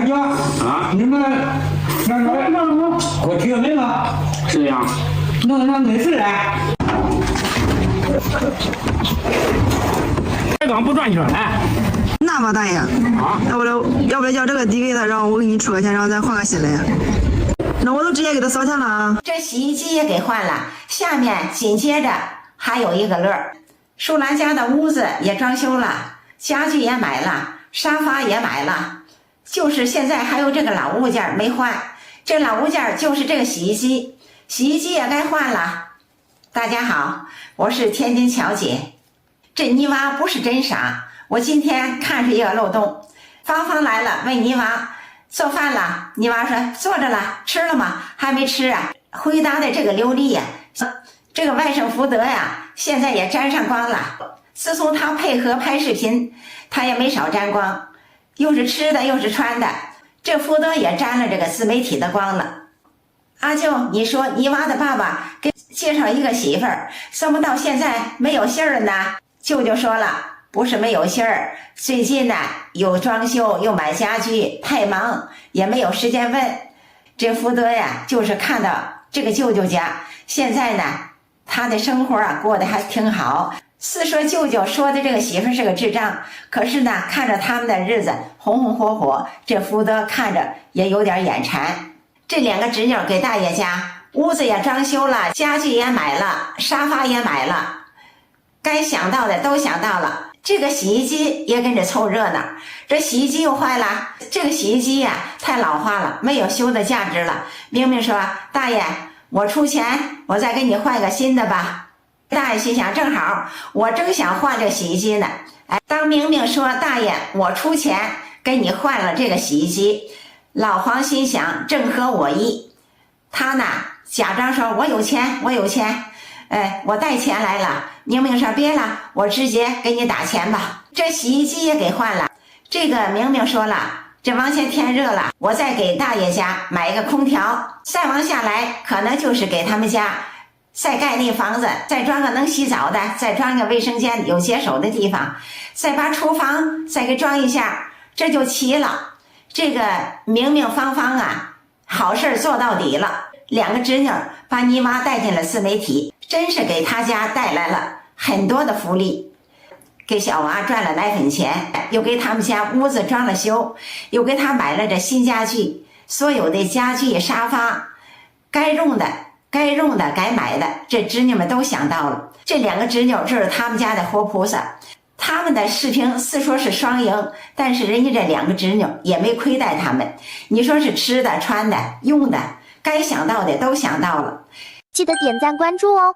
哥啊，你们给我提个名了，是呀，那没事嘞。这刚不转圈来。那吧，大爷，要不然叫这个抵给他，然后我给你出个钱，然后再换个新的。那我都直接给他扫钱了啊。这洗衣机也给换了，下面紧接着还有一个乐儿，舒兰家的屋子也装修了，家具也买了，沙发也买了，就是现在还有这个老物件没换。这老物件就是这个洗衣机，洗衣机也该换了。大家好，我是天津巧姐。这泥娃不是真傻，我今天看出一个漏洞。芳芳来了，问泥娃做饭了，泥娃说做着了，吃了吗？还没吃啊。回答的这个流利呀，这个外甥福德呀，现在也沾上光了。自从他配合拍视频，他也没少沾光，又是吃的又是穿的，这福德也沾了这个自媒体的光了。阿舅，你说泥娃的爸爸给介绍一个媳妇儿，怎么到现在没有信儿了呢？舅舅说了，不是没有信儿，最近呢又装修又买家具，太忙也没有时间问。这福德呀，就是看到这个舅舅家现在呢，他的生活啊过得还挺好。是说舅舅说的这个媳妇是个智障，可是呢，看着他们的日子红红火火，这福德看着也有点眼馋。这两个侄女给大爷家屋子也装修了，家具也买了，沙发也买了，该想到的都想到了。这个洗衣机也跟着凑热闹，这洗衣机又坏了，这个洗衣机呀太老化了，没有修的价值了。明明说大爷我出钱，我再给你换个新的吧。大爷心想正好我正想换这洗衣机呢。当明明说大爷我出钱给你换了这个洗衣机，老黄心想正合我意，他呢假装说我有钱我有钱，我带钱来了。明明说别了，我直接给你打钱吧。这洗衣机也给换了。这个明明说了，这往前天热了，我再给大爷家买一个空调，再往下来可能就是给他们家再盖那房子，再装个能洗澡的，再装个卫生间有解手的地方，再把厨房再给装一下，这就齐了。这个明明芳芳啊，好事做到底了。两个侄女把泥娃带进了自媒体，真是给他家带来了很多的福利，给小娃赚了奶粉钱，又给他们家屋子装了修，又给他买了这新家具，所有的家具沙发该用的该买的，这侄女们都想到了。这两个侄女就是他们家的活菩萨，他们的视频是说是双赢，但是人家这两个侄女也没亏待他们。你说是吃的穿的用的该想到的都想到了。记得点赞关注哦。